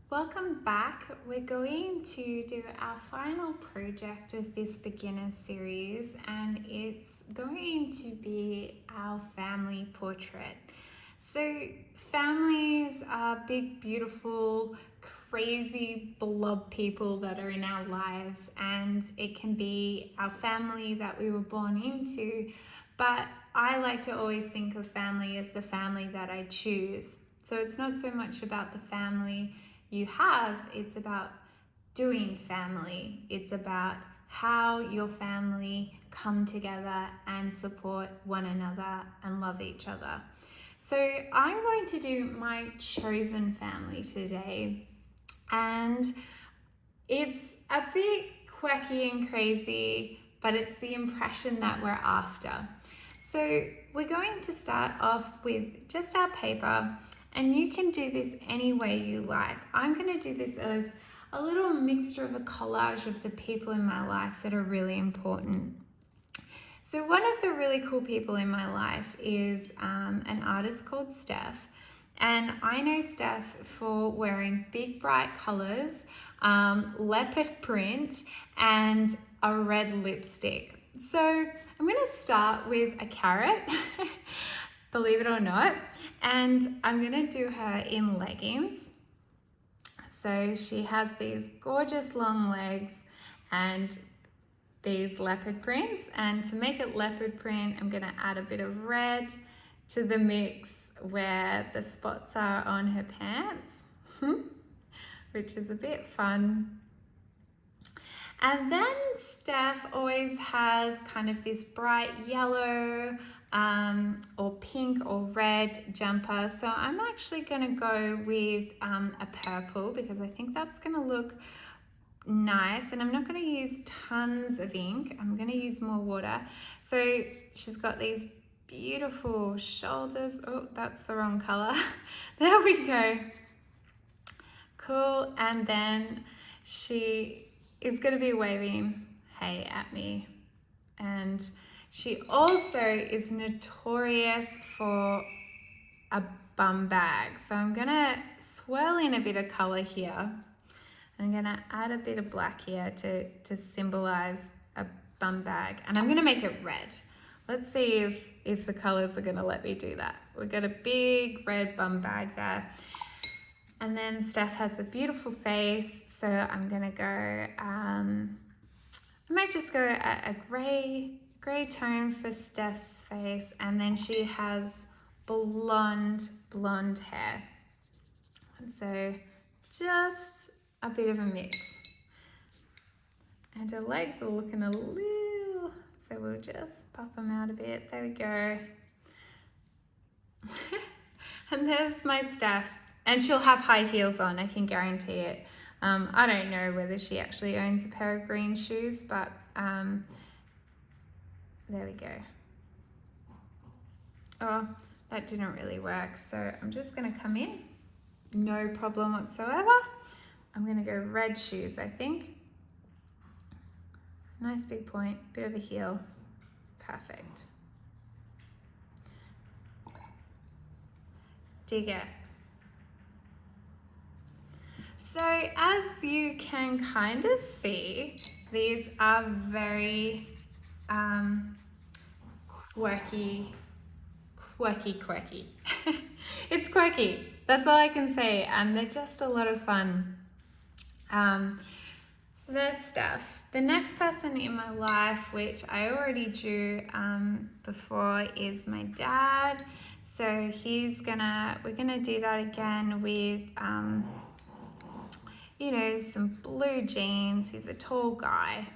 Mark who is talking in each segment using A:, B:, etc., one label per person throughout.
A: Welcome back. We're going to do our final project of this beginner series, and it's going to be our family portrait. So families are big, beautiful, crazy blob people that are in our lives, and it can be our family that we were born into, but I like to always think of family as the family that I choose. So it's not so much about the family you have, it's about doing family. It's about how your family come together and support one another and love each other. So I'm going to do my chosen family today, and it's a bit quirky and crazy, but it's the impression that we're after. So we're going to start off with just our paper, and you can do this any way you like. I'm going to do this as a little mixture of a collage of the people in my life that are really important. So one of the really cool people in my life is an artist called Steph. And I know Steph for wearing big bright colors, leopard print, and a red lipstick. So I'm going to start with a carrot, believe it or not, and I'm going to do her in leggings. So she has these gorgeous long legs and these leopard prints, and to make it leopard print, I'm going to add a bit of red to the mix where the spots are on her pants, which is a bit fun. And then Steph always has kind of this bright yellow or pink or red jumper. So I'm actually going to go with a purple because I think that's going to look nice, and I'm not going to use tons of ink. I'm going to use more water. So she's got these beautiful shoulders. Oh, that's the wrong color. There we go. Cool. And then she is going to be waving hey at me, and she also is notorious for a bum bag. So I'm going to swirl in a bit of color here. I'm going to add a bit of black here to symbolize a bum bag, and I'm going to make it red. Let's see if the colors are going to let me do that. We've got a big red bum bag there. And then Steph has a beautiful face, so I'm going to go, I might just go a gray tone for Steph's face, and then she has blonde hair. So just a bit of a mix. And her legs are looking a little, so we'll just puff them out a bit. There we go. And there's my Steph. And she'll have high heels on, I can guarantee it. I don't know whether she actually owns a pair of green shoes, but there we go. Oh, that didn't really work. So I'm just gonna come in, no problem whatsoever. I'm gonna go red shoes, I think. Nice big point, bit of a heel, perfect. Dig it. So as you can kind of see, these are very quirky. It's quirky, that's all I can say, and they're just a lot of fun. So there's Steph. The next person in my life, which I already drew before, is my dad. So we're gonna do that again with some blue jeans. He's a tall guy.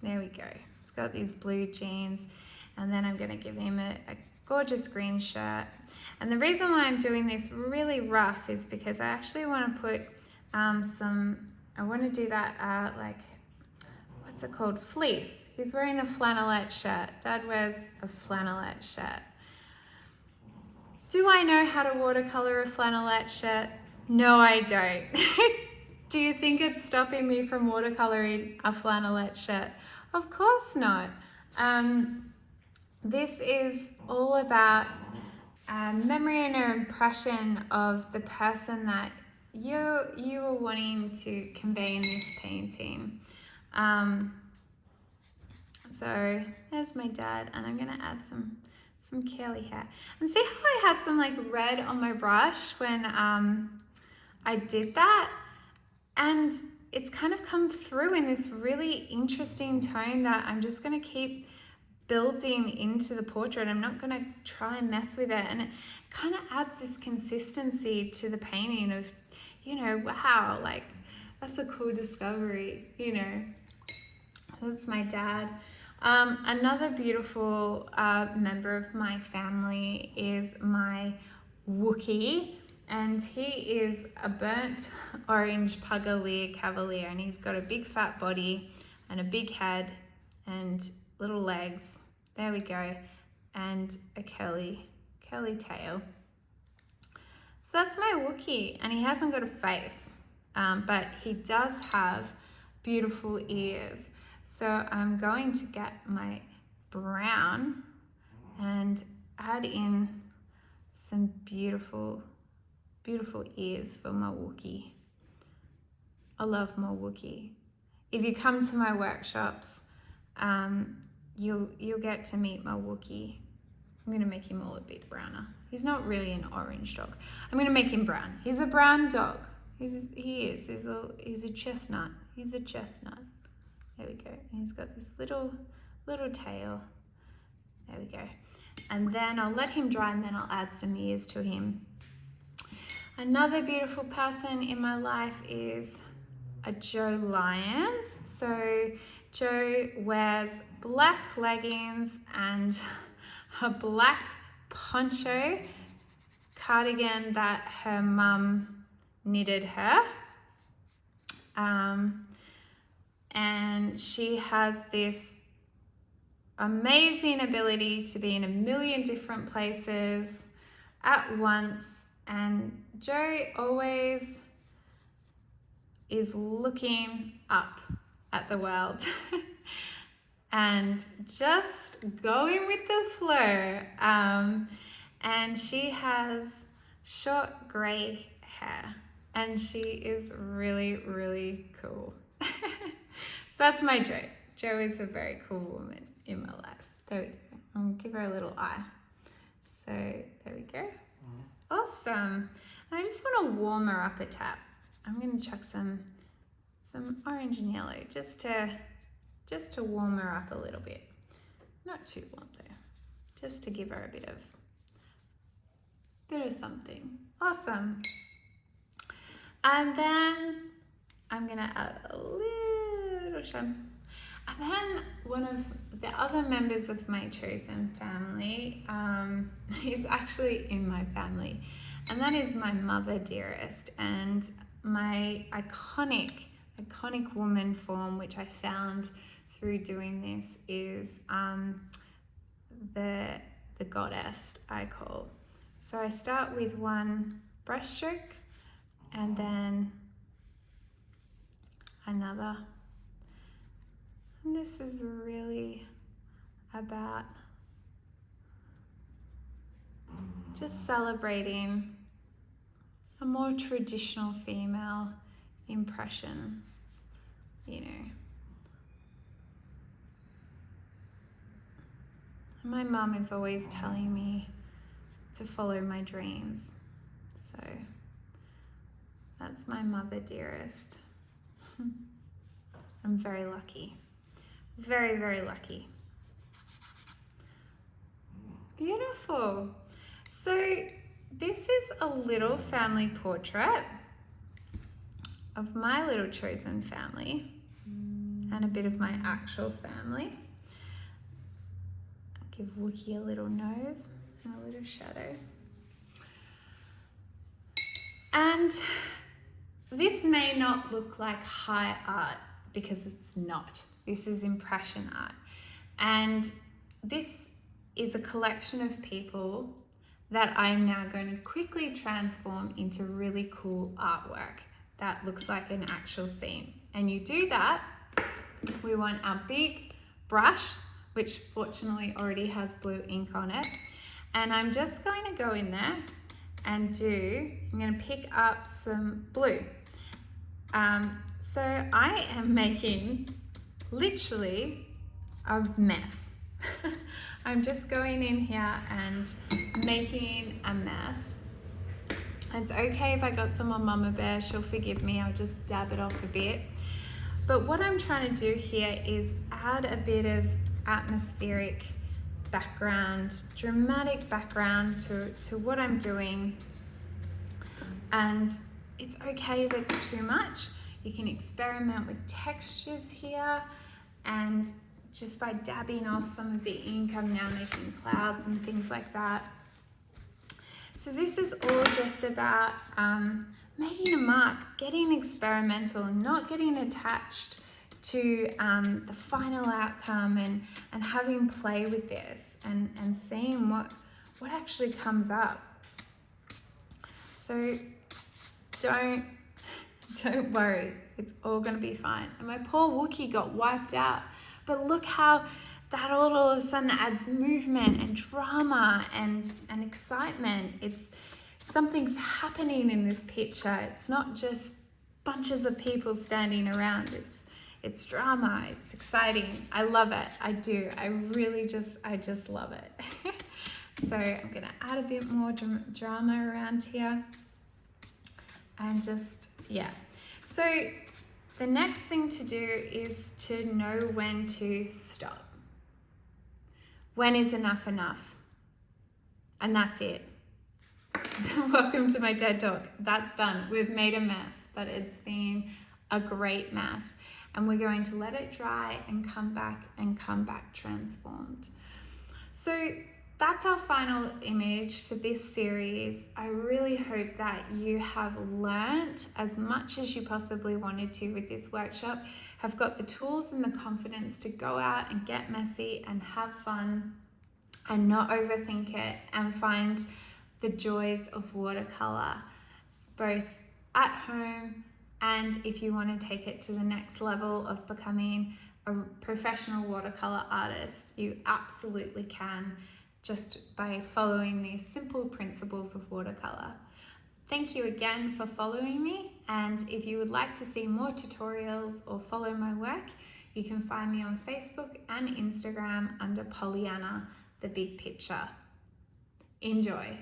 A: There we go. He's got these blue jeans, and then I'm gonna give him a gorgeous green shirt. And the reason why I'm doing this really rough is because I actually want to put I want to do that like, what's it called? Fleece. He's wearing a flannelette shirt. Dad wears a flannelette shirt. Do I know how to watercolor a flannelette shirt? No, I don't. Do you think it's stopping me from watercoloring a flannelette shirt? Of course not. This is all about a memory and an impression of the person that you were wanting to convey in this painting. So there's my dad, and I'm gonna add some curly hair. And see how I had some like red on my brush when I did that? And it's kind of come through in this really interesting tone that I'm just gonna keep building into the portrait. I'm not gonna try and mess with it. And it kind of adds this consistency to the painting of, you know, wow, like that's a cool discovery, you know. That's my dad. Another beautiful member of my family is my Wookie, and he is a burnt orange Pugalier Cavalier, and he's got a big fat body and a big head and little legs. There we go. And a curly tail. So that's my Wookie, and he hasn't got a face, but he does have beautiful ears. So I'm going to get my brown and add in some beautiful ears for my Wookie. I love my Wookie. If you come to my workshops, you'll get to meet my Wookie. I'm gonna make him all a bit browner. He's not really an orange dog. I'm gonna make him brown. He's a brown dog. He's a chestnut. He's a chestnut. There we go. And he's got this little tail. There we go. And then I'll let him dry, and then I'll add some ears to him. Another beautiful person in my life is a Joe Lyons. So Joe wears black leggings and a black poncho cardigan that her mum knitted her. And she has this amazing ability to be in a million different places at once. And Joe always is looking up at the world and just going with the flow. And she has short grey hair, and she is really, really cool. So that's my Joe. Joe is a very cool woman in my life. There we go. I'll give her a little eye. So there we go. Awesome. And I just want to warm her up a tap. I'm going to chuck some orange and yellow just to warm her up a little bit. Not too warm though. Just to give her a bit of something. Awesome. And then I'm going to add a little shine. And then one of the other members of my chosen family is actually in my family, and that is my mother dearest, and my iconic woman form, which I found through doing this, is the goddess I call. So I start with one brush stroke and then another. And this is really about just celebrating a more traditional female impression, you know. My mum is always telling me to follow my dreams. So that's my mother dearest. I'm very lucky. Very, very lucky. Beautiful. So this is a little family portrait of my little chosen family and a bit of my actual family. I'll give Wookie a little nose and a little shadow. And this may not look like high art because it's not. This is impression art. And this is a collection of people that I'm now going to quickly transform into really cool artwork that looks like an actual scene. And you do that, we want our big brush, which fortunately already has blue ink on it. And I'm just going to go in there and I'm going to pick up some blue. So I am making literally a mess. I'm just going in here and making a mess. It's okay if I got some on Mama Bear, she'll forgive me, I'll just dab it off a bit. But what I'm trying to do here is add a bit of atmospheric background, dramatic background to what I'm doing. And it's okay if it's too much. You can experiment with textures here, and just by dabbing off some of the ink, I'm now making clouds and things like that. So this is all just about making a mark, getting experimental, not getting attached to the final outcome, and having play with this and seeing what actually comes up. So don't worry, it's all going to be fine. And my poor Wookie got wiped out, but look how that all of a sudden adds movement and drama and excitement. It's something's happening in this picture. It's not just bunches of people standing around. It's drama. It's exciting. I love it. I do. I just love it. So I'm going to add a bit more drama around here. And so the next thing to do is to know when to stop. When is enough enough? And that's it. Welcome to my TED Talk. That's done. We've made a mess, but it's been a great mess. And we're going to let it dry and come back transformed. So that's our final image for this series. I really hope that you have learnt as much as you possibly wanted to with this workshop, have got the tools and the confidence to go out and get messy and have fun and not overthink it, and find the joys of watercolour, both at home and if you want to take it to the next level of becoming a professional watercolour artist. You absolutely can, just by following these simple principles of watercolour. Thank you again for following me, and if you would like to see more tutorials or follow my work, you can find me on Facebook and Instagram under PollyannaR, the big picture. Enjoy.